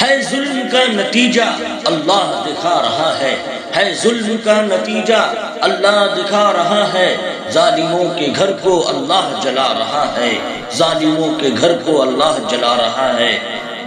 ہے ظلم کا نتیجہ اللہ دکھا رہا ہے ظلم کا نتیجہ اللہ دکھا رہا ہے، ظالموں کے گھر کو اللہ جلا رہا ہے، ظالموں کے گھر کو اللہ جلا رہا ہے۔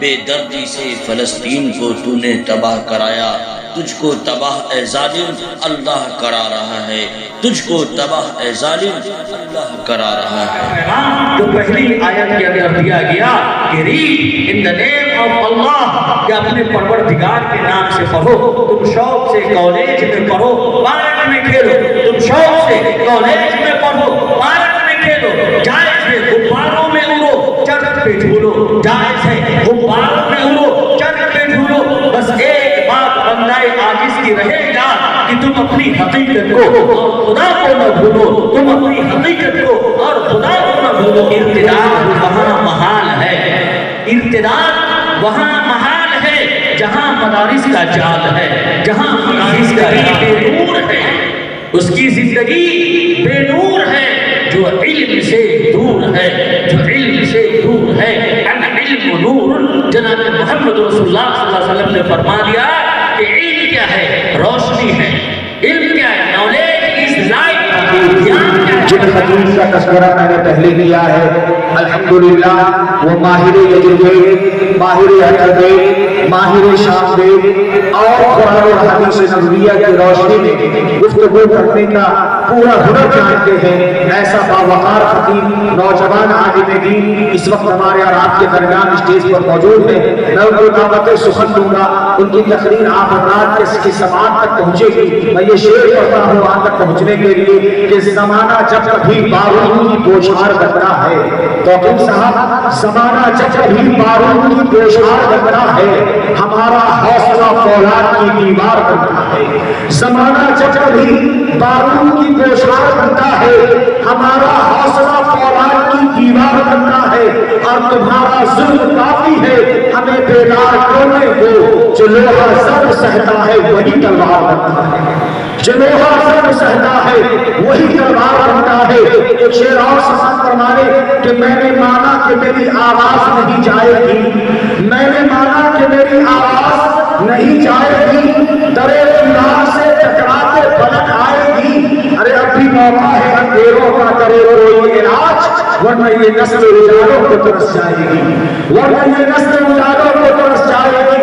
بے دردی سے فلسطین کو تو نے تباہ کرایا، تجھ کو تباہ اے ظالم اللہ کرا رہا ہے، تجھ کو تباہ اے ظالم اللہ کرا رہا ہے۔ جو پہلی آیت کے اندر دیا گیا کہ read in the name of اللہ، کہ اپنے پروردگار کے نام سے پڑھو، تم شوق سے کالج میں پڑھو، پارک میں کھیلو، تم شوق سے کالج میں پڑھو، پارک میں کھیلو، جائز ہے غباروں میں اڑو، چرخ پہ جھولو، جائز ہے غباروں میں اڑو، چرخ پہ جھولو، بس ایک بات بندہ عاجز کی رہے گا کہ تم اپنی حقیقت کو اور خدا کو نہ بھولو، تم اپنی حقیقت کو اور خدا کو نہ بھولو۔ ارتداد وہاں محال ہے، ارتداد وہاں محال ہے جہاں مدارس کا جال ہے، جہاں مدارس کا بے نور ہے، اس کی زندگی بے نور ہے، جو علم سے دور ہے، جو علم سے دور ہے۔ العلم نور، جناب محمد رسول اللہ صلی اللہ علیہ وسلم نے فرما دیا کہ علم کیا ہے؟ روشنی ہے۔ علم کیا ہے؟ Knowledge is light. جن حدیث کا تذکرہ میں نے پہلے کیا ہے، الحمدللہ وہ ماہر تجربے، ماہر حدیث، ماہر شامل اور قرآن و حدیث نبویہ کی روشنی میں گفتگو کرنے کا پورا ہنر جانتے ہیں۔ ایسا باوقار خطیب نوجوان عالم دین اس وقت ہمارے اور آپ کے درمیان اسٹیج پر موجود ہیں۔ میں ان کو دعوت سخن دوں گا، ان کی تقریر آپ حضرات کی سماعت تک پہنچے گی۔ میں یہ شعر پڑھتا ہوں وہاں تک پہنچنے کے لیے کہ زمانہ جب کبھی بارود کی بوچھار بنتا ہے، توقیر صاحب، زمانہ جب کبھی بارود کی بوچھار بنتا ہے، ہمارا حوصلہ فولاد کی دیوار بنتا ہے۔ زمانہ جب کبھی بارود کی بوچھار بنتا ہے، ہمارا حوصلہ فولاد کی دیوار بنتا ہے، اور تمہارا ظلم کافی ہے ہمیں بیدار کرنے کو۔ جو لوہا زر سہتا ہے وہی تلوار بنتا ہے، جو لوہا زر سہتا ہے وہی تلوار بنتا ہے۔ ایک شعر اور سماعت فرمانے کہ میں نے مانا کہ میری آواز نہیں جائے گی، میں نے مانا کہ میری آواز نہیں جائے گی، درے خدا سے ٹکراتے فلک آئے گی۔ ارے اب بھی موقع ہے اندھیروں کا کرے کوئی علاج، ورنہ یہ نسل اجالوں کو ترس جائے گی، ورنہ یہ نسل اجالوں کو ترس جائے گی۔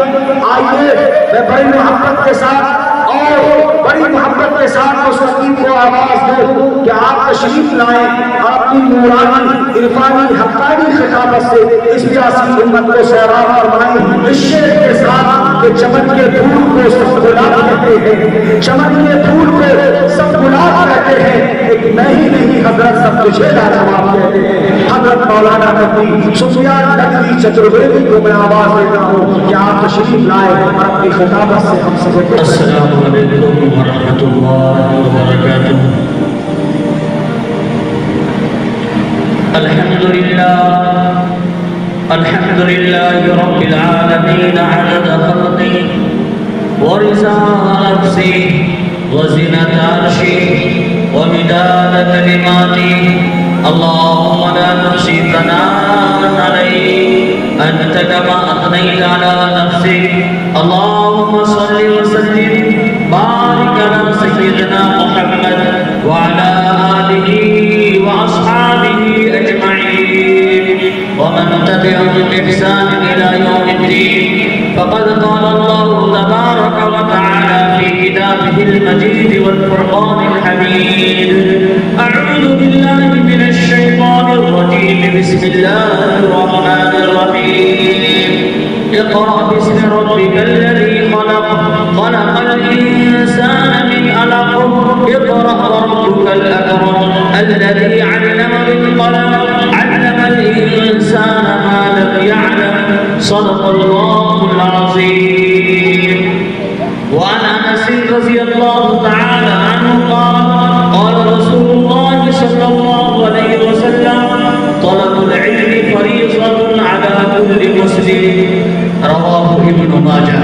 آئیے میں بڑی محبت کے ساتھ اور بڑی محبت کے ساتھ اس خطیب کو آواز دوں کہ آپ تشریف لائیں اور اپنی نورانی عرفانی حقانی خطابت سے اس پیاسی امت کو سیراب فرمائیں، اس شعر کے ساتھ کہ چمن کے پھول کو سب گلاب کہتے ہیں، چمن کے پھول کو سب گلاب کہتے ہیں، ایک میں ہی نہیں حضرت سب تجھے لاجواب کہتے ہیں۔ حضرت مولانا نقوی سفیان نقوی چترویدی کو میں آواز دیتا ہوں کہ آپ تشریف لائیں اور اپنی خطابت سے ہم سب کو السلام علیکم ورحمۃ اللہ وبرکاتہ۔ الحمد للہ رب العالمین عدد خلقی ورضا نفسی وزنة عرشی ومداد کلماتی۔ اللهم لا نحصي ثناء عليك أنت كما أثنيت على نفسك۔ اللهم صل وسلم بارك على سيدنا محمد وعلى آله وأصحابه أجمعين ومن تبعهم بإحسان إلى يوم الدين۔ فقد قال الله تبارك وتعالى في كتابه المجيد والفرقان الحميد: أعوذ بالله من الشيطان الرجيم، بسم الله الرحمن الرحيم۔ اقرأ باسم ربك الذي خلق، خلق الإنسان من علق، اقرأ وربك الأكرم الذي علم بالقلم، علم الإنسان ما لم يعلم، صدق الله العظيم۔ وعن أنس رضي الله تعالى عنه قال قال رسول الله صلى الله عليه وسلم: طلب العلم فريضة على كل مسلم، رواه ابن ماجه۔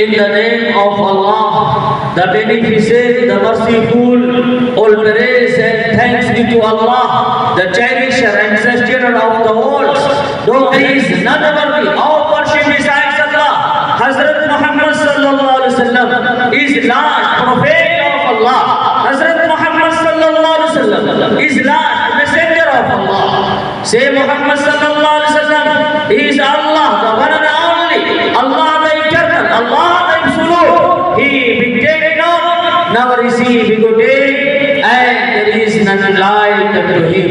In the name of Allah, the Beneficent, the Merciful, all praise and thanks be to Allah, the Cherisher and Sustainer of the worlds. Though there is none worthy of worship besides Allah, Hazrat Muhammad sallallahu alaihi wasallam is last prophet of Allah. Hazrat Muhammad sallallahu alaihi wasallam is last messenger of Allah. Say Muhammad sallallahu alaihi wasallam is Allah, the one and only, Allah the eternal, Allah the absolute. He begat not, never received begotten, and there is none like unto him.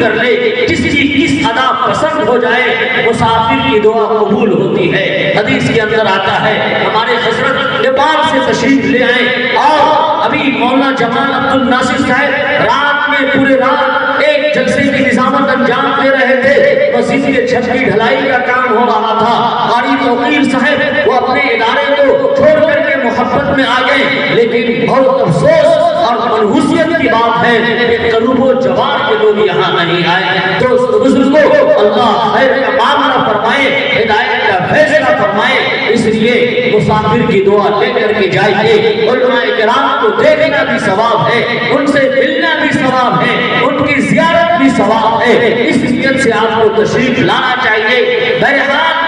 کر لے، جس کی کس ادا پسند ہو جائے، مسافر کی دعا قبول ہوتی ہے۔ حدیث کے اندر آتا ہے ہمارے حضرت نیپال سے تشریف لے آئے اور ابھی مولانا جمال عبد الناصر صاحب رات میں پورے رات ایک جلسے کی نظامت انجام دے رہے تھے۔ مسجد کے چھت کی ڈھلائی کا کام ہو رہا تھا۔ قاری توقیر صاحب وہ اپنے ادارے کو چھوڑ کر کے محبت میں آ گئے، لیکن بہت افسوس اور منحوسیت کی بات ہے کہ قلوب و جوار کے لوگ یہاں نہیں آئے۔ دوست بزرگوں، اللہ خیر کا معاملہ فرمائے، ہدایت کا فیصلہ فرمائے، اس لیے مسافر کی دعا لے کر کے جائیے۔ علماء کرام کو دیکھنا بھی ثواب ہے، ان سے ملنا بھی ثواب ہے، ان کی زیارت بھی ثواب ہے، اس نیت سے آپ کو تشریف لانا چاہیے۔ بہرحال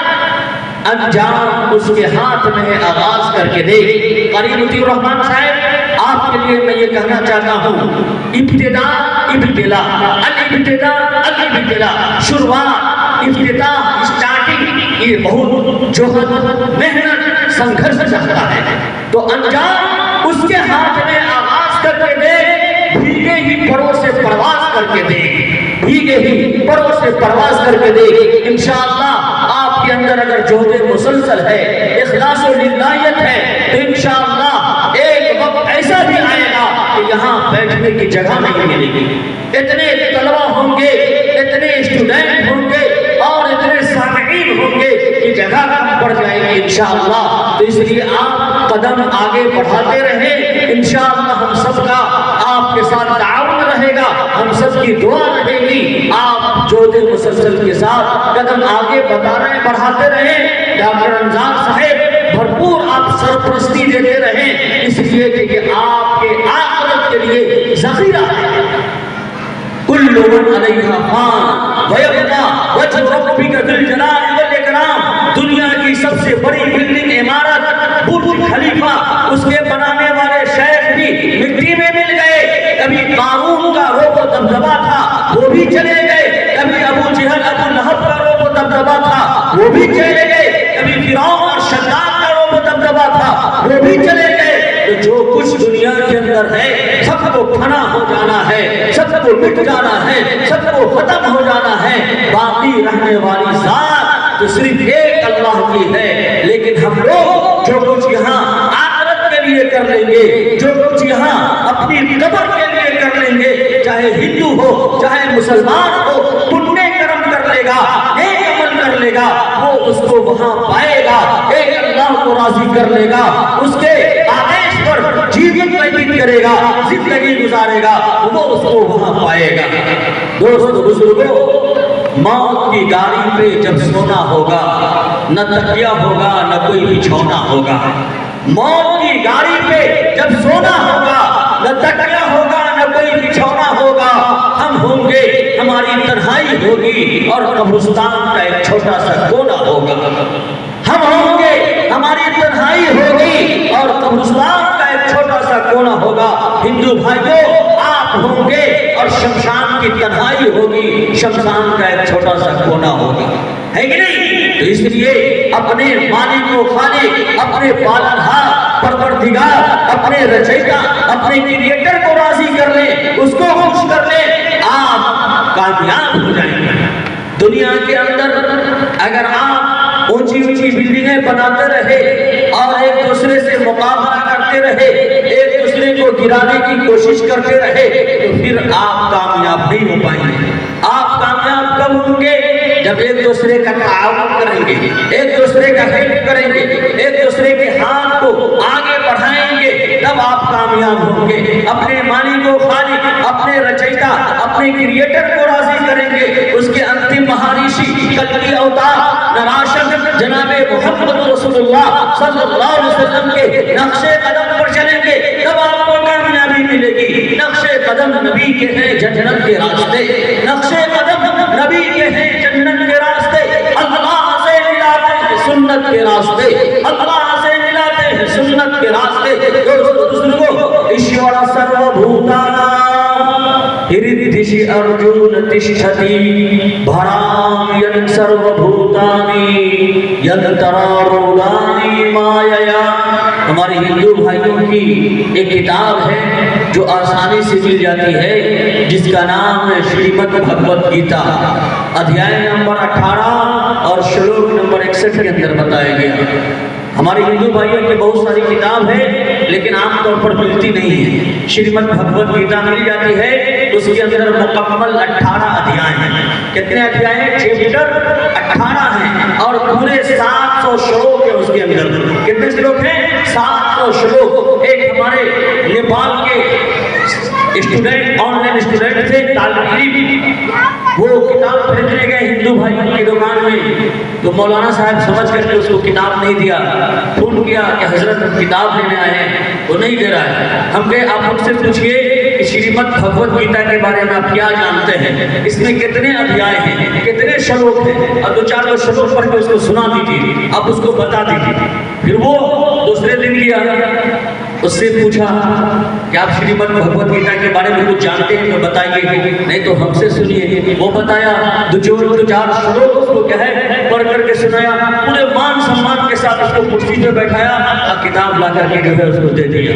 انجام اس کے ہاتھ میں ہے، آغاز کر کے دیکھ۔ قاری مطیع الرحمن صاحب، آپ کے لیے میں یہ کہنا چاہتا ہوں، ابتدا ابتلا، الابتدا الابتلا، شروعات، افتتاح، اسٹارٹنگ، یہ بہت جوہد، محنت، سنگھرش چاہتا ہے، تو انجام اس کے ہاتھ میں، آغاز کر کے دیکھ، بھیگے ہی پروں سے پرواز کر کے دیکھ، بھیگے ہی پروں سے پرواز کر کے دیکھ۔ انشاءاللہ آپ کے اندر اگر جوہد مسلسل ہے، اخلاص و للہیت ہے، تو انشاءاللہ ایک وقت ایسا بھی آئے گا کہ یہاں بیٹھنے کی جگہ نہیں ملے گی۔ اتنے طلبہ ہوں گے، اتنے اسٹوڈنٹ ہوں گے اور اتنے سامعین ہوں گے کہ جگہ کم پڑ جائے گی انشاءاللہ۔ تو اس لیے آپ قدم آگے بڑھاتے رہیں، انشاءاللہ ہم سب کا آپ کے ساتھ تعاون رہے گا، ہم سب کی دعا رہے گی۔ آپ جوہد مسلسل کے ساتھ قدم آگے بڑھاتے رہیں۔ ڈاکٹر رمضان صاحب بھرپور آپ سرپرستی دیتے رہیں، اس لیے کہ آپ کے آخرت کے لیے ذخیرہ ہے۔ کل من علیہا فان ویبقی وجہ ربک ذی الجلال والاکرام، دنیا کی سب سے بڑی بلڈنگ، عمارت، برج خلیفہ، اس کے بنانے والے شیخ بھی مٹی میں مل گئے۔ کبھی قارون کا روب و دبدبہ تھا، وہ بھی چلے گئے۔ کبھی ابو جہل، ابو لہب کا روب و دبدبہ تھا، وہ بھی چلے گئے۔ کبھی فرعون اور شداد کا روب و دبدبہ تھا، وہ بھی چلے گئے۔ تو جو کچھ دنیا کے اندر ہے سب کو فنا ہو جانا ہے، سب کو مٹ جانا ہے، سب کو ختم ہو جانا ہے۔ باقی رہنے والی ذات تو صرف ایک اللہ کی ہے۔ لیکن ہم لوگ جو کچھ یہاں آخرت کے لیے کر لیں گے، جو کچھ یہاں اپنی قبر کے لیے کر لیں گے، چاہے ہندو ہو چاہے مسلمان ہو، پنیہ کرم کر لے گا، نیک عمل کر لے گا، وہ اس کو وہاں پائے گا۔ ایک اللہ کو راضی کر لے گا، اس کے آدیش پر جیون ویتیت کرے گا، زندگی گزارے گا، وہ اس کو وہاں پائے گا۔ دوست بزرگوں، موت کی گاڑی پہ جب سونا ہوگا، نہ تکیہ ہوگا نہ کوئی بچھونا ہوگا۔ موت کی گاڑی پہ جب سونا ہوگا، نہ تکیہ ہوگا نہ کوئی بچھونا ہوگا، ہم ہوں گے، ہماری تنہائی ہوگی اور قبرستان کا ایک چھوٹا سا کونا ہوگا۔ ہم ہوں گے، ہماری تنہائی ہوگی اور قبرستان کا ایک چھوٹا سا کونا ہوگا۔ ہندو بھائیوں، آپ ہوں گے اور شمشان کی تنہائی ہوگی، شمشان کا ایک چھوٹا سا کونا ہوگا، ہے کہ نہیں؟ تو اس لیے اپنے مالک و خالق، اپنے پالنہار پروردگار، اپنے رچیتا، اپنے کریٹر کو راضی کر لیں، اس کو خوش کر لیں، آپ کامیاب ہو جائیں گے۔ دنیا کے اندر اگر آپ اونچی اونچی بلڈنگیں بناتے رہے اور ایک دوسرے سے مقابلہ کرتے رہے، ایک دوسرے کو گرانے کی کوشش کرتے رہے، تو پھر آپ کامیاب نہیں ہو پائیں گے۔ آپ کامیاب کب ہوں گے؟ جب ایک دوسرے کا تعاون کریں گے، ایک دوسرے کا ہیلپ کریں گے، ایک دوسرے کے ہاتھ کو آگے بڑھائیں گے، تب آپ کامیاب ہوں گے۔ اپنے مالک و خالق، اپنے رچیتا، اپنے کریٹر کو راضی کریں گے، اس کے انتم مہارشی، کلکی اوتار، نراشد جناب محمد رسول اللہ صلی اللہ علیہ وسلم کے نقش قدم پر چلیں گے، تب آپ کو کامیابی ملے گی۔ نقش قدم نبی کے ہیں جنت کے راستے، نقش قدم نبی کے ہیں جنت کے راستے، اللہ سے ملاتے ہیں سنت کے راستے، اللہ سے ملاتے ہیں سنت کے راستے۔ دوست بزرگوں، ایشور سرو بھوتانام ہردشی ارجن تشٹھتی بھرام سرو بھوتانی ینترارودانی مایا۔ ہمارے ہندو بھائیوں کی ایک کتاب ہے جو آسانی سے مل جاتی ہے، جس کا نام ہے شریمد بھگوت گیتا، ادھیائے نمبر 18 اور شلوک نمبر 61 کے اندر بتایا گیا۔ ہمارے ہندو بھائیوں کی بہت ساری کتاب ہے لیکن عام طور پر ملتی نہیں ہے۔ شریمد بھگوت گیتا مل جاتی ہے، اس کے اندر مکمل 18 ادھیائے ہیں۔ کتنے ادھیائے ہیں؟ چیپٹر 18 ہیں اور پورے 700 شلوک ہیں اس کے اندر۔ کتنے شلوک ہیں؟ 700 شلوک۔ ایک ہمارے نیپال کے اسٹوڈنٹ، آن لائن اسٹوڈنٹ تھے، طالب علم، وہ کتاب خریدنے گئے ہندو بھائیوں کی دکان میں، تو مولانا صاحب سمجھ کر کے اس کو کتاب نہیں دیا۔ فون کیا کہ حضرت ہم کتاب لینے آئے ہیں، وہ نہیں دے رہا ہے۔ ہم کہے آپ مجھ سے پوچھئے کہ شریمد بھگوت گیتا کے بارے میں آپ کیا جانتے ہیں، اس میں کتنے ادھیائے ہیں، کتنے شلوک ہیں، اور 2-4 شلوک پڑھ کے اس کو سنا دیجیے، آپ اس کو بتا دیجیے۔ پھر وہ دوسرے دن گیا، اس سے پوچھا کہ آپ شریمد بھگوت گیتا کے بارے میں کچھ جانتے ہیں تو بتائیے، نہیں تو ہم سے سنیے۔ وہ بتایا، 2-4 شلوک اس کو کیا ہے پڑھ کر کے سنایا، پورے مان سمان کے ساتھ اس کو کرسی پہ بیٹھایا اور کتاب لا کر کے جو ہے اس کو دے دیا۔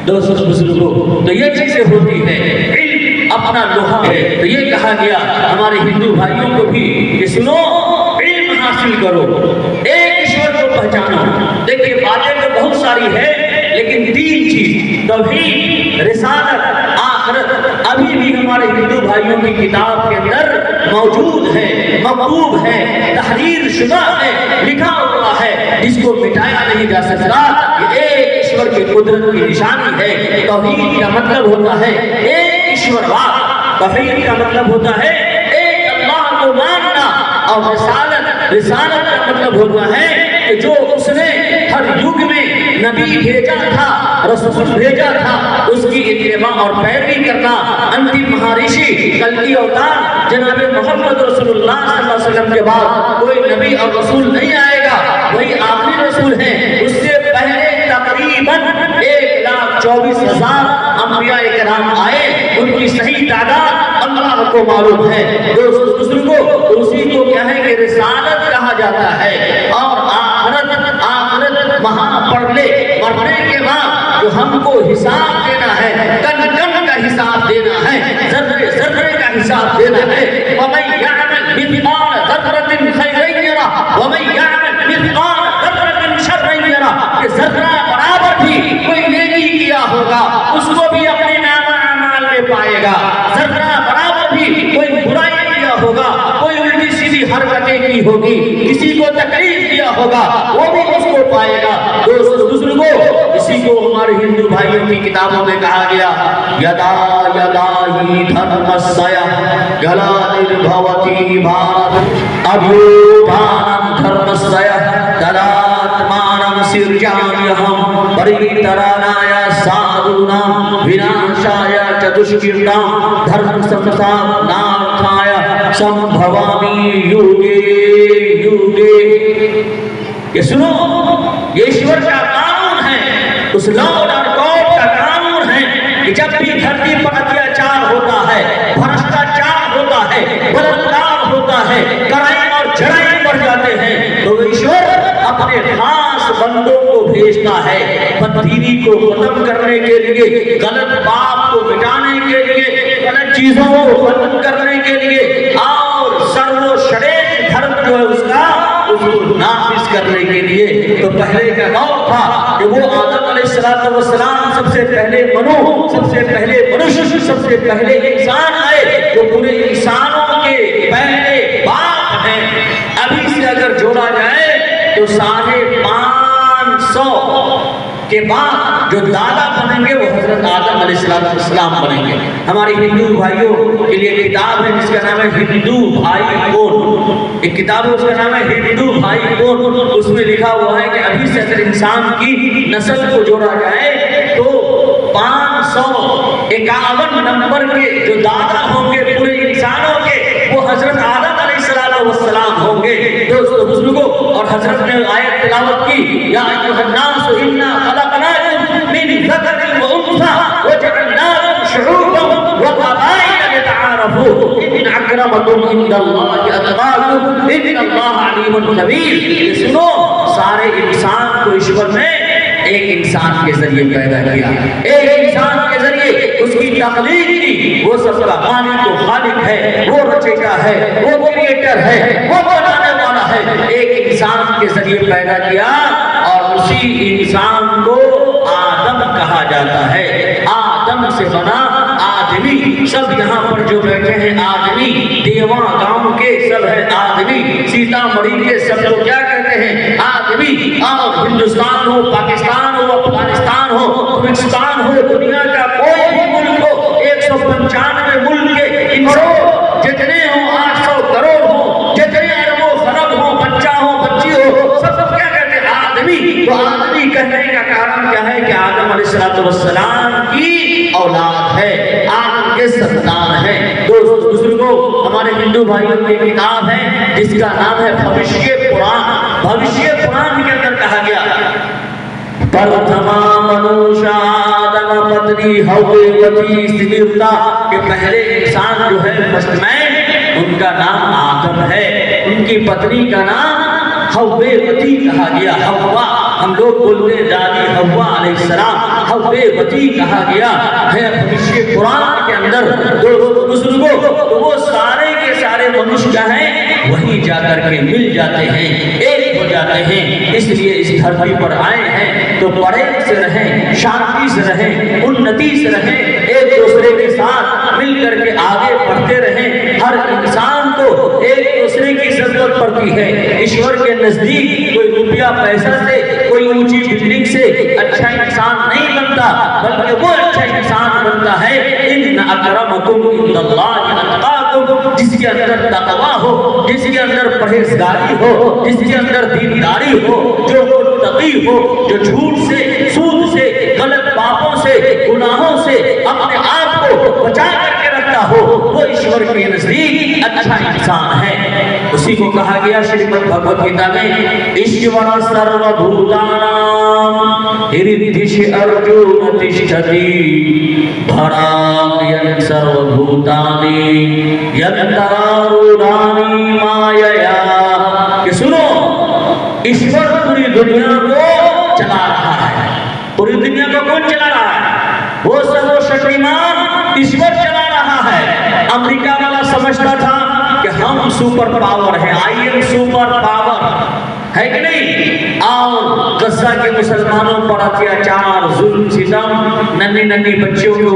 دوستو بزرگوں، تو یہ چیزیں ہوتی ہیں، علم اپنا لوہا ہے۔ تو یہ کہا گیا ہمارے ہندو بھائیوں کو بھی کہ سنو، علم حاصل کرو، ایک ایشور کو پہچانو۔ دیکھیے باتیں تو بہت ساری ہے لیکن 3 چیز، توحید، رسالت، آخرت، ابھی بھی ہمارے ہندو بھائیوں کی کتاب کے اندر موجود ہے، مکتوب ہے، تحریر شدہ ہے، لکھا ہوا ہے، جس کو مٹایا نہیں جا سکتا۔ یہ ایک ایشور کی قدرت کی نشانی ہے۔ توحید کا مطلب ہوتا ہے ایک ایشور واد، توحید کا مطلب ہوتا ہے ایک اللہ کو ماننا، اور رسالت کا مطلب ہوتا ہے کہ جو اس نے ہر یگ میں نبی بھیجا تھا، رسول بھیجا تھا، اس کی اتباع اور پیروی کرنا۔ انتم مہارشی کلکی اوتار جناب محمد رسول اللہ صلی اللہ علیہ وسلم کے بعد کوئی نبی اور رسول نہیں آئے گا، وہی آخری رسول ہیں۔ اس سے پہلے تقریباً 1,24,000 انبیاء کرام آئے، ان کی صحیح تعداد اللہ کو معلوم ہے۔ بزرگوں، اسی کو کیا ہے کہ رسالت کہا جاتا ہے۔ اور آخرت وہاں پڑھ لے، مرنے کے بعد جو ہم کو حساب دینا ہے، کن کن کا حساب دینا ہے، ذرے ذرے کا حساب دینا ہے۔ وَمَن يَعْمَلْ مِثْقَالَ ذَرَّةٍ خَيْرًا يَرَهُ وَمَن يَعْمَلْ مِثْقَالَ ذَرَّةٍ شَرًّا يَرَهُ، کہ ذرہ برابر بھی کوئی نیکی کیا ہوگا اس کو بھی اپنے نام اعمال میں پائے گا، ذرہ برابر بھی کوئی برائی کیا ہوگا، کوئی الٹی سیدھی حرکتیں کی ہوگی، کسی کو تکلیف دیا ہوگا، وہ بھی اس کو پائے گا۔ دوستو بزرگوں، اسی کو ہمارے ہندو بھائیوں کی کتابوں میں کہا گیا، یدا یدا ہی دھرمسیا گلانربھوتی بھارت ابھیوتھانم دھرمسیا تداتمانم سرجانیہم پریترانایا سادھونام وناشایا چ دشکرتام دھرم سمستھاپنارتھایا سمبھوامی یوگے یوگے۔ یہ سنو، یہ ایشور کا قانون ہے، اس لاڈ اور گاڈ کا قانون ہے کہ جب بھی دھرتی پر اتیاچار ہوتا ہے، بھرشٹاچار ہوتا ہے، بلاکار ہوتا ہے، کرائم اور جرائم بڑھ جاتے ہیں، تو ایشور اپنے خاص بندوں کو بھیجتا ہے، بددینی کو ختم کرنے کے لیے، غلط بات کو مٹانے کے لیے، غلط چیزوں کو ختم کرنے کے لیے، اور سرو شریف دھرم جو ہے اس کو نافذ کرنے کے لیے۔ تو پہلے کا دور تھا کہ وہ آدم علیہ السلام سب سے پہلے منو، سب سے پہلے منشیہ، سب سے پہلے انسان آئے، جو پورے انسانوں کے پہلے باپ ہیں۔ ابھی سے اگر جوڑا جائے تو 550 کے بعد جو دادا بنیں گے وہ حضرت آدم علیہ السلام بنیں گے۔ ہمارے ہندو بھائیوں کے لیے کتاب ہے جس کا نام ہے ہندو بھائی کون، ایک کتاب ہے اس کا نام ہے ہندو بھائی کون۔ اس میں لکھا ہوا ہے کہ ابھی سے اگر انسان کی نسل کو جوڑا جائے تو 551 نمبر کے جو دادا ہوں گے پورے انسانوں کے، وہ حضرت آدم علیہ السلام ہوں گے۔ دوستو بزرگوں، اور حضرت نے آیت تلاوت کی، یا ایھا الناس انا خلقناکم من ذکر و انثی وجعلناکم شعوبا وقبائل لتعارفوا ان اکرمکم عند اللہ اتقاکم ان اللہ علیم خبیر۔ سنو، سارے انسان کو ایشور نے ایک انسان کے ذریعے پیدا کیا، ایک انسان کے ذریعے اس کی تخلیق کی، وہ سب کا خالق و خالق ہے، وہ رچیتا ہے، وہ کریٹر ہے، وہ بنانے والا ہے، ایک انسان کے ذریعے پیدا کیا اور اسی انسان کو آدم کہا جاتا ہے۔ آدم سے بنا آدمی، سب یہاں پر جو بیٹھے ہیں آدمی، دیواں گاؤں کے سب ہے آدمی، سیتا مڑی کے سب کو کیا کہتے ہیں آدمی، اور ہندوستان ہو، پاکستان ہو، افغانستان ہو، ترکستان ہو، دنیا کا کوئی بھی ملک ہو، 195 ملک کے کروڑ جتنے ہوں، 800 کروڑ ہوں، جتنے اربوں خرب ہوں، بچہ ہو بچی ہو، سب کیا کہتے ہیں آدمی۔ تو آدمی کہنے کا کارن کیا ہے کہ آدم علیہ السلام کی اولاد ہے، آدم کے سنتان ہے۔ دوستوں ہمارے ہندو بھائیوں کی کتاب ہے جس کا نام ہے بھوشیہ پران۔ بھوشیہ پران کے اندر کہا گیا پرتھما منوشا آدم پتنی ہوتی سمیرتا، کہ پہلے انسان جو ہے فرسٹ مین، ان کا نام آدم ہے، ان کی پتنی کا نام ہوتی کہا گیا، ہوا، ہم لوگ بولتے ہیں دادی ہوا علیہ السلام، ہوتی کہا گیا ہے بھوشیہ پران کے اندر۔ بزرگوں تو وہ سارے کے سارے منشیہ کیا ہیں، وہیں جا کر کے مل جاتے ہیں، ایک ہو جاتے ہیں، اس لیے اس دھرتی پر آئے ہیں تو پریم سے رہیں، شانتی سے رہیں، انتی سے رہیں، ایک دوسرے کے ساتھ مل کر کے آگے بڑھتے رہیں۔ ہر انسان کو ایک دوسرے کی ضرورت پڑتی ہے، ایشور کے نزدیک کوئی روپیہ پیسہ سے، کوئی اونچی بلڈنگ سے اچھا انسان نہیں بنتا، بلکہ وہ اچھا انسان بنتا ہے ان اکرمکم عند اللہ اتقاکم، جس کے اندر تقوی ہو، جس کے اندر پرہیزگاری ہو، جس کے اندر دینداری ہو، جو متقی ہو، جو جھوٹ سے، سود سے، غلط باتوں سے، گناہوں سے اپنے آپ کو بچا کر کے رکھتا ہو، وہ ایشور کے نزدیک اچھا انسان ہے۔ اسی کو کہا گیا شریمد بھگوت گیتا میں ایشور سرو بھوتانام ہردیش ارجون تشٹتی بھرام سرو بھوتانی ینترارورانی مایا، کہ سنو ایشور پوری دنیا کو چلا رہا ہے۔ پوری دنیا کو کون چلا رہا ہے؟ وہ سرو شکتیمان ایشور چلا رہا ہے۔ امریکہ والا سمجھتا تھا کہ ہم سپر پاور ہیں، آئی ایم سپر پاور، ہے کہ نہیں؟ اور غزہ کے مسلمانوں پر اتیاچار، ظلم، ستم، ننھی بچوں کو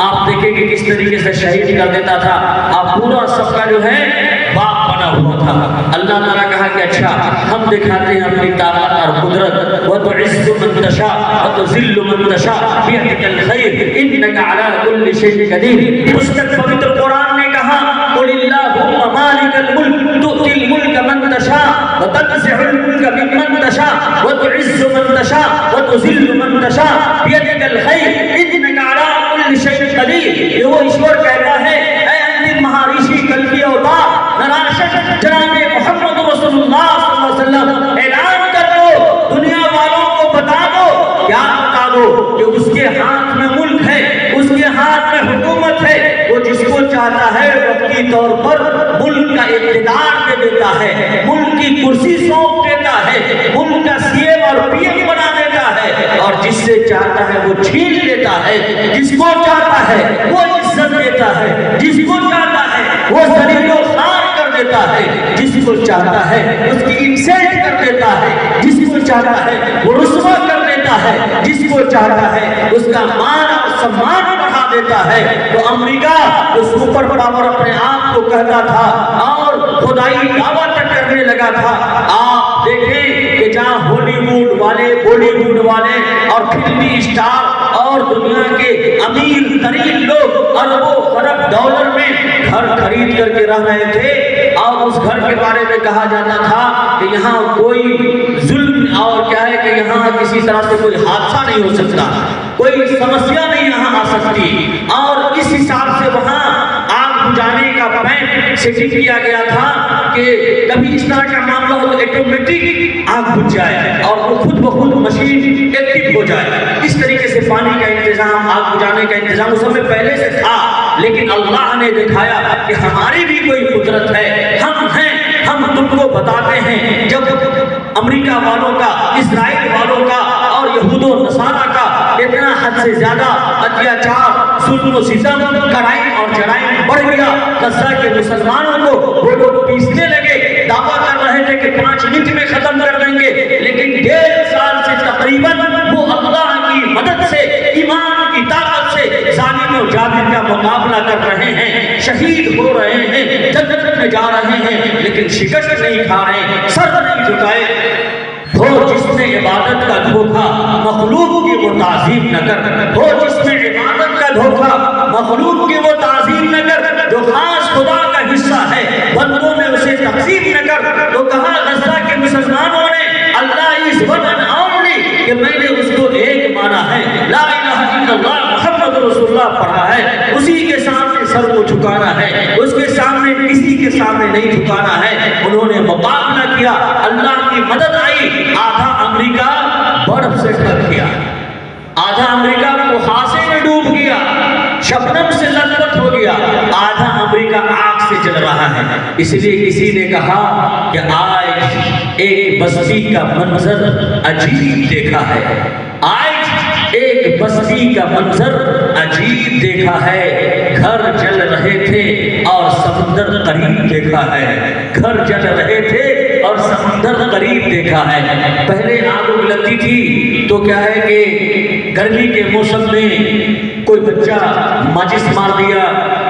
آپ دیکھیں کہ کس طریقے سے شہید کر دیتا تھا، آپ پورا سب کا جو ہے باپ بنا ہوا تھا۔ اللہ تعالیٰ کہا کہ اچھا ہم دکھاتے ہیں اپنی طاقت اور قدرت، وَتُعِزُّ مَن تَشَاءُ وَتُذِلُّ مَن تَشَاءُ بِيَدِكَ الْخَيْرُ إِنَّكَ عَلَىٰ كُلِّ شَيْءٍ قَدِيرٌ۔ اس تک پوتر قرآن نے کہا قُلِ اللَّهُمَّ مَالِكَ الْمُلْكِ تُؤْتِي الْمُلْكَ مَن تَشَاءُ وَتَنزِعُ الْمُلْكَ مِمَّن تَشَاءُ وَتُعِزُّ مَن تَشَاءُ وَتُذِلُّ مَن تَشَاءُ بِيَدِكَ الْخَيْرُ إِنَّكَ عَلَىٰ كُلِّ شَيْءٍ قَدِيرٌ۔ یہ وہ ایشور کہتا ہے، اے انتم مہارشی کل کی اوتار نراشت جناب محمد رسول اللہ صلی اللہ علیہ وسلم، اعلان کر دو، دنیا والوں کو بتا دو، کیا بتا دو کہ اس کے ہاتھ میں ملک ہے، اس کے ہاتھ میں حکومت ہے، وہ جس کو چاہتا ہے وقتی طور پر ملک کا اقتدار دے دیتا ہے، ملک کی کرسی سونپ دیتا ہے، ملک کا سی ایم اور پی ایم بنا دیتا ہے، اور جس سے چاہتا ہے وہ چھین لیتا ہے، جس کو چاہتا ہے وہ عزت دیتا ہے، جس کو چاہتا ہے وہ ذلیل و خوار کر دیتا ہے، جس کو چاہتا ہے اس کی انسلٹ کر دیتا ہے، جس کو چاہتا ہے وہ رسوا کر دیتا ہے، جس کو چاہتا ہے اس کا مان اور سمان بڑھا دیتا ہے۔ تو امریکہ جو سپر پاور اپنے آپ کو کہتا تھا اور خدائی دعویٰ تک کرنے لگا تھا، آپ دیکھیں کہ جہاں ہالی ووڈ والے، بالی ووڈ والے اور فلمی اسٹار اور دنیا کے امیر ترین لوگ اربوں خرب ڈالر میں گھر خرید کر کے رہ رہے تھے، اور اس گھر کے بارے میں کہا جاتا تھا کہ یہاں کوئی ظلم اور کیا ہے کہ یہاں کسی طرح سے کوئی حادثہ نہیں ہو سکتا، کوئی سمسیا نہیں یہاں آ سکتی، اور اس حساب سے وہاں آگ بجھانے کا پائپ سیٹ کیا گیا تھا کہ کبھی اس طرح کا معاملہ ہو تو آٹومیٹک آگ بجھ جائے اور وہ خود بخود مشین ایکٹیو ہو جائے۔ اس طریقے سے پانی کا انتظام، آگ بجھانے کا انتظام اس میں پہلے سے تھا، لیکن اللہ نے دکھایا کہ ہماری بھی کوئی قدرت ہے، ہم ہیں، ہم تم کو بتاتے ہیں۔ جب امریکہ والوں کا، اسرائیل والوں کا اور یہود و نصارہ کا اتنا حد سے زیادہ اتیاچار، ظلم و ستم، کرائم اور جرائم بڑھ گیا. غزہ کے مسلمانوں کو وہ لوگ پیسنے لگے، دعویٰ کر رہے تھے کہ 5 منٹ میں ختم کر دیں گے، لیکن 1.5 سال سے تقریباً وہ اللہ کی مدد سے، ایمان کی طاقت سے ظالم و جابر کا مقابلہ کر رہے ہیں، شہید ہو رہے ہیں، جنت میں جا رہے ہیں، لیکن شکست نہیں کھا رہے، سر نہیں جھکائے. ہو جس میں عبادت کا دھوکہ مخلوق کی وہ تعظیم نہ کر، ہو جس میں عبادت کا دھوکہ مخلوق کی وہ تعظیم نہ کر، جو خاص خدا کا حصہ ہے بندوں میں اسے تقسیم نہ کر. تو کہا غزہ کے مسلمانوں نے اللہ از ون اینڈ اونلی، کہ میں نے اس کو ایک مانا ہے، لا الہ الا اللہ محمد رسول اللہ پڑھا ہے، اسی کے سامنے سر کو جھکانا ہے، اس کے سامنے کسی کے سامنے نہیں جھکانا ہے. انہوں نے مقابلہ کیا، اللہ کی مدد آئی. آدھا امریکہ برف سے ڈھک گیا، آدھا امریکہ کحاصے میں ڈوب گیا، شبنم سے لطپت ہو گیا، آدھا امریکہ آگ سے جل رہا ہے. اس لیے کسی نے کہا کہ آج ایک بستی کا منظر عجیب دیکھا ہے، آج ایک بستی کا منظر عجیب دیکھا ہے. گھر جل رہے تھے اور سمندر قریب دیکھا ہے، گھر جل رہے تھے اور سمندر قریب دیکھا ہے. پہلے آگ لگتی تھی تو کیا ہے کہ گرمی کے موسم میں کوئی بچہ ماچس مار دیا،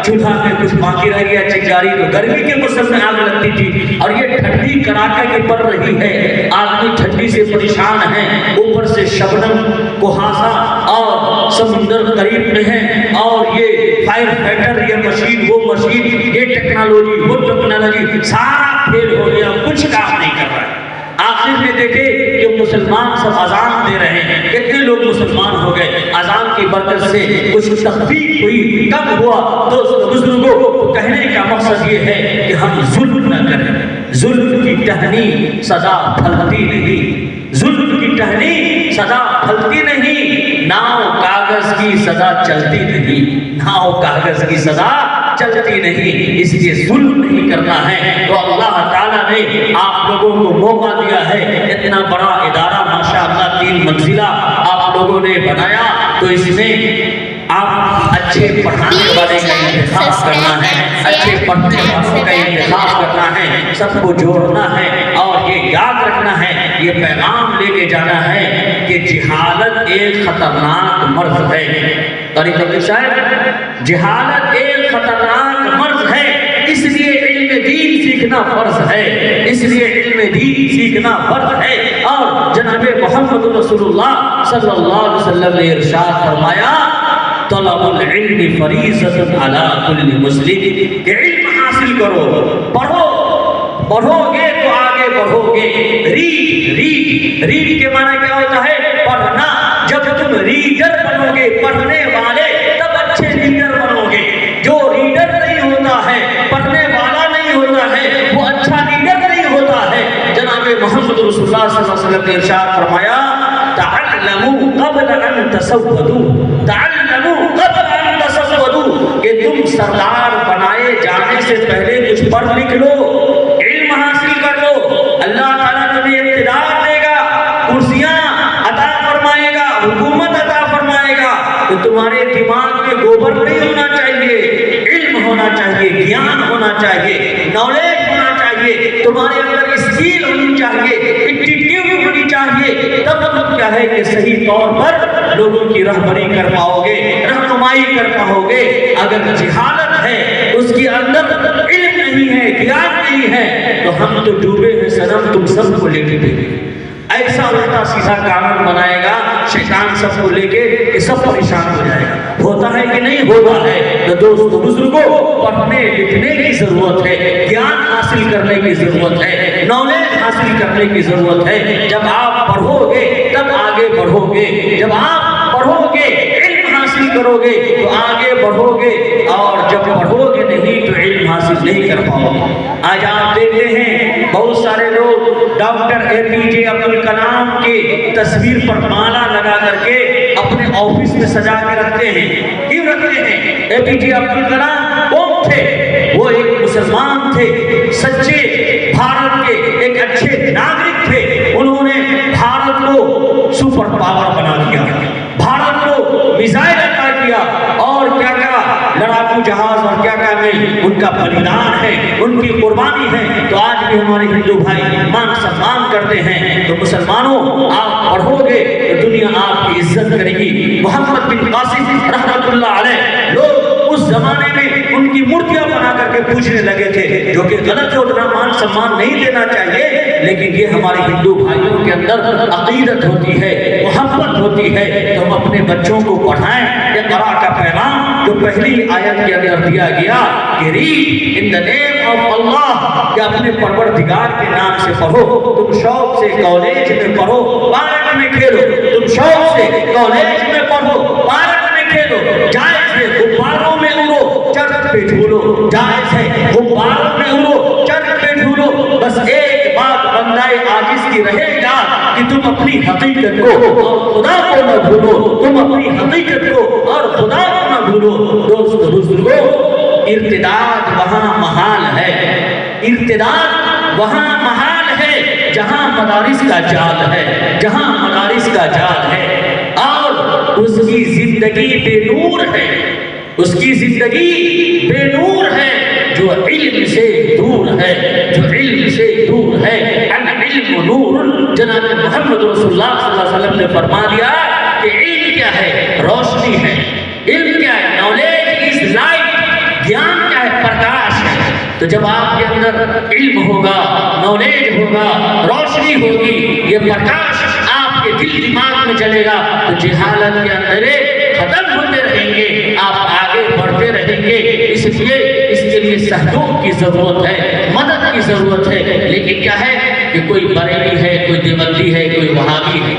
چولہا میں کچھ باقی رہ گیا چنگاری، تو گرمی کے موسم میں آگ لگتی تھی. اور یہ ٹھنڈی کڑاکے کی پڑ رہی ہے، آدمی ٹھنڈی سے پریشان ہے، اوپر سے شبنم، کحاصہ اور سمندر قریب میں ہے، اور یہ فائر فائٹر، یہ مشین وہ مشین، یہ ٹیکنالوجی وہ ٹیکنالوجی، سارا فیل ہو گیا، کچھ کام نہیں کر رہا ہے. آخر میں دیکھے کہ مسلمان سب اذان دے رہے ہیں، کتنے لوگ مسلمان ہو گئے. اذان کی برکت سے کچھ تخفیف ہوئی، کم ہوا. دوستو بزرگوں کو کہنے کا مقصد یہ ہے کہ ہم ظلم نہ کریں. ظلم کی ٹہنی سزا پھلتی نہیں، ظلم کی ٹہنی سزا پھلتی نہیں. ناؤ کاغذ کی سزا چلتی نہیں، ناؤ کاغذ کی سزا چلتی نہیں. اس لیے ظلم نہیں کرنا ہے. تو اللہ تعالیٰ نے آپ لوگوں کو موقع دیا ہے، اتنا بڑا ادارہ ماشاءاللہ 3 منزلہ آپ لوگوں نے بنایا، تو اس میں آپ اچھے پڑھانے والے کا انتخاب کرنا ہے، اچھے پڑھنے والوں کا انتخاب کرنا ہے، سب کو جوڑنا ہے. اور یہ یاد رکھنا ہے، یہ پیغام لے کے جانا ہے کہ جہالت ایک خطرناک مرض ہے. طریقہ صاحب، جہالت ایک خطرناک مرض ہے، اس لیے علم دین سیکھنا فرض ہے، اس لیے علم دین سیکھنا فرض ہے. اور جناب محمد رسول اللہ صلی اللہ علیہ وسلم نے ارشاد فرمایا، طلب العلم فریضۃ علی کل مسلم، کہ علم حاصل کرو، پڑھو، پڑھو گے تو آگے بڑھو گے. ریڈ کے معنی کیا ہوتا ہے؟ پڑھنا. جب تم ریڈر بنو گے، پڑھنے والے، تب اچھے ریڈر بنو گے. جو ریڈر نہیں ہوتا ہے، پڑھنے والا نہیں ہوتا ہے، وہ اچھا ریڈر نہیں ہوتا ہے. جناب محمد رسول اللہ صلی اللہ علیہ وسلم نے ارشاد فرمایا، تعلموا قبل ان تسودوا، تعلموا قبل ان تسودوا، کہ تم سردار بنائے جانے سے پہلے کچھ پڑھ لکھ لو، علم حاصل کر لو. اللہ تعالیٰ تمہیں اقتدار دے گا، کرسیاں عطا فرمائے گا، حکومت عطا فرمائے گا، تو تمہارے دماغ میں گوبر نہیں ہونا چاہیے، علم ہونا چاہیے، گیان ہونا چاہیے، نالج ہونا چاہیے، تمہارے اندر اسکیل ہونی چاہیے، ایٹیٹیوڈ ہونی چاہیے. تب تم کیا ہے کہ صحیح طور پر لوگوں کی رہبری کر پاؤ گے، رہنمائی کر پاؤ گے. اگر جہالت ہے، اس کے اندر علم نہیں ہے، گیان نہیں ہے، تو ہم تو ڈوبے ہیں صنم، تم سب کو لے کے دے گے. ایسا الٹا سیدھا قانون بنائے گا شیطان سب کو لے کے کہ سب پریشان ہو جائے گا. ہوتا ہے کہ نہیں ہوتا ہے؟ تو دوستو بزرگوں، پڑھنے لکھنے کی ضرورت ہے، گیان حاصل کرنے کی ضرورت ہے، نالج حاصل کرنے کی ضرورت ہے. جب آپ پڑھو گے تب آگے بڑھو گے، جب آپ پڑھو گے، علم حاصل کرو گے تو آگے بڑھو گے، اور جب پڑھو گے نہیں تو علم حاصل نہیں کر پاؤ گے. آج آپ دیکھتے ہیں بہت سارے لوگ ڈاکٹر APJ عبد الکلام کی تصویر پر مالا لگا کر کے اپنے آفس میں سجا کے رکھتے ہیں. کیوں رکھتے ہیں؟ APJ عبد الکلام کون تھے؟ وہ ایک مسلمان تھے، سچے بھارت کے ایک اچھے ناگرک تھے. انہوں نے بھارت کو سپر پاور بنا دیا، بھارت کو میزائل عطا کیا، اور کیا ڈاکو جہاز اور کیا کیا نہیں، ان کا بلیدان ہے، ان کی قربانی ہے، تو آج بھی ہمارے ہندو بھائی مان سمان کرتے ہیں۔ تو مسلمانوں آپ پڑھو گے تو دنیا آپ کی عزت کرے گی۔ محمد بن قاسم رحمۃ اللہ علیہ، لوگ اس زمانے میں ان کی مورتیاں بنا کر کے پوچھنے لگے تھے، جو کہ غلط ہے، اتنا مان سمان نہیں دینا چاہیے، لیکن یہ ہمارے ہندو بھائیوں کے اندر عقیدت ہوتی ہے، محبت ہوتی ہے، تو ہم اپنے بچوں کو پڑھائیں۔ اقرا کا پیغام جو پہلی آیت کے اندر دیا گیا کہ read in the name of اللہ، کہ اپنے پروردگار کے نام سے پڑھو، تم شوق سے کالج میں پڑھو، پارک میں کھیلو، تم شوق سے کالج میں پڑھو، پارک میں کھیلو، جائز ہے غباروں میں اڑو، چرخ پہ جھولو، جائز ہے غباروں میں اڑو، چرخ پہ جھولو، بس ایک بات بندہ عاجز کی رہے گا کہ تم اپنی حقیقت کو اور خدا کو نہ بھولو، تم اپنی حقیقت کو اور خدا کو نہ بھولو۔ دوست بزرگوں، ارتداد وہاں محال ہے، ارتداد وہاں محال ہے جہاں مدارس کا جال ہے، جہاں مدارس کا جال ہے، اور اس کی زندگی بے نور ہے، اس کی زندگی بے نور ہے، جو علم سے دور ہے، جو علم سے دور ہے۔ العلم نور، جناب محمد رسول اللہ صلی اللہ علیہ وسلم نے فرما دیا کہ علم کیا ہے؟ روشنی ہے۔ علم کیا ہے؟ Knowledge is light. گیان کیا ہے؟ پرکاش ہے۔ تو جب آپ کے اندر علم ہوگا، نالج ہوگا، روشنی ہوگی، یہ پرکاش آپ کے دل دماغ میں چلے گا، تو جہالت کے اندھیرے ختم ہوتے رہیں گے، آپ آگے بڑھتے رہیں گے۔ اس کے لیے سہیوگ کی ضرورت ہے، مدد کی ضرورت ہے۔ لیکن کیا ہے کہ کوئی بریلی ہے، کوئی دیوبندی ہے، کوئی وہابی ہے۔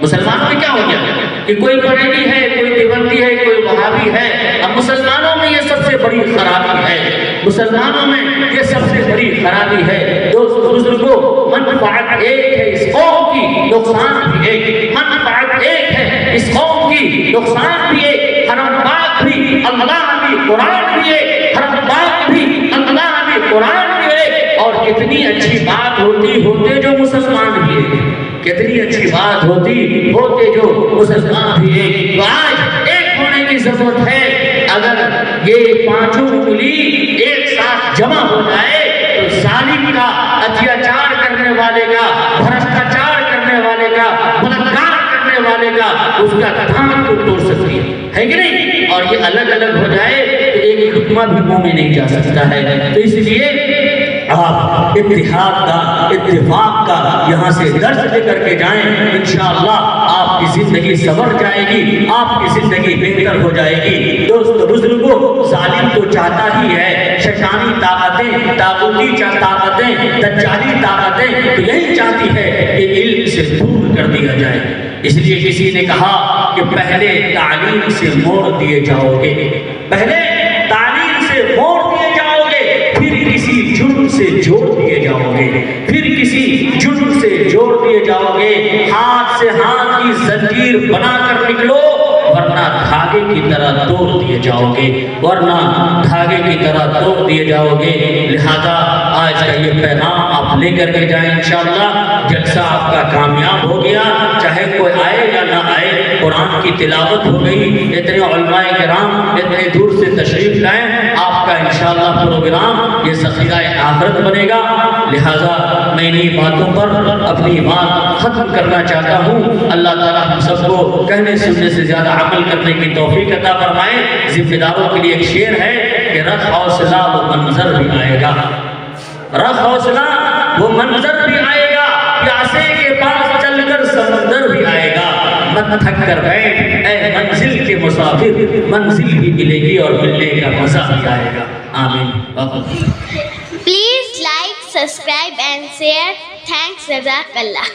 مسلمانوں میں کیا ہو گیا کہ کوئی بریلی ہے، کوئی دیوبندی ہے، کوئی وہابی ہے۔ اب مسلمانوں میں یہ سب سے بڑی خرابی ہے، مسلمانوں میں یہ سب سے بڑی خرابی ہے۔ دوست بزرگوں، منفعت ایک ہے اس قوم کی، نقصان بھی ایک، منفعت ایک ہے اس قوم کی، نقصان بھی ایک۔ حرم پاک بھی اللہ بھی، قرآن بھی ایک، حرم پاک بھی اللہ بھی، قرآن بھی ایک۔ اور کتنی اچھی بات ہوتے جو مسلمان بھی ایک، کتنی اچھی بات ہوتے جو مسلمان بھی ایک۔ تو آج ایک ہونے کی ضرورت ہے۔ اگر یہ پانچوں انگلی ایک ساتھ جمع ہو جائے تو ظالم کا، اتیاچار کرنے والے کا، بھرشٹاچار کرنے والے کا، بلاکار کرنے والے کا، اس کا دھان کو توڑ سکتی ہے کہ نہیں؟ اور یہ الگ الگ ہو جائے تو ایک لقمہ بھی منہ میں نہیں جا سکتا ہے۔ تو اس لیے آپ اتحاد کا، اتفاق کا یہاں سے درس لے کر کے جائیں، انشاءاللہ آپ کی زندگی سنور جائے گی، آپ کی زندگی بہتر ہو جائے گی۔ دوست بزرگوں، ظالم تو چاہتا ہی ہے، شیطانی طاقتیں، طاغوتی طاقتیں، دجالی طاقتیں تو یہی چاہتی ہے کہ علم سے دور کر دیا جائے۔ اس لیے کسی نے کہا کہ پہلے تعلیم سے موڑ دیے جاؤ گے، پہلے تعلیم سے موڑ دیے جاؤ گے، پھر کسی جرم سے جوڑ دیے جاؤ گے، پھر کسی جرم سے جوڑ دیے جاؤ گے۔ ہاتھ سے ہاتھ کی زنجیر بنا کر نکلو، ورنہ دھاگے کی طرح توڑ دیے جاؤ گے، ورنہ دھاگے کی طرح توڑ دیے جاؤ گے۔ لہذا آج کا یہ پیغام آپ لے کر کے جائیں، انشاءاللہ جلسہ آپ کا کامیاب ہو گیا، چاہے کوئی آئے یا نہ آئے، قرآن کی تلاوت ہو گئی، اتنے علماء کرام اتنے دور سے تشریف لائیں، آپ کا انشاءاللہ پروگرام یہ ذخیرہ آخرت بنے گا۔ لہذا میں انہی باتوں پر اپنی بات ختم کرنا چاہتا ہوں۔ اللہ تعالیٰ ہم سب کو کہنے سننے سے زیادہ عمل کرنے کی توفیق عطا فرمائے۔ ذمہ داروں کے لیے ایک شعر ہے کہ رکھ حوصلہ وہ منظر بھی آئے گا، رکھ حوصلہ وہ منظر بھی آئے گا، پیاسے کے پاس چل کر سمندر بھی آئے گا، مت تھک کر بیٹھ اے منزل کے مسافر، منزل بھی ملے گی اور ملنے کا مزہ بھی آئے گا۔ آمین۔ Please like, subscribe and share. Thanks, Jazakallah.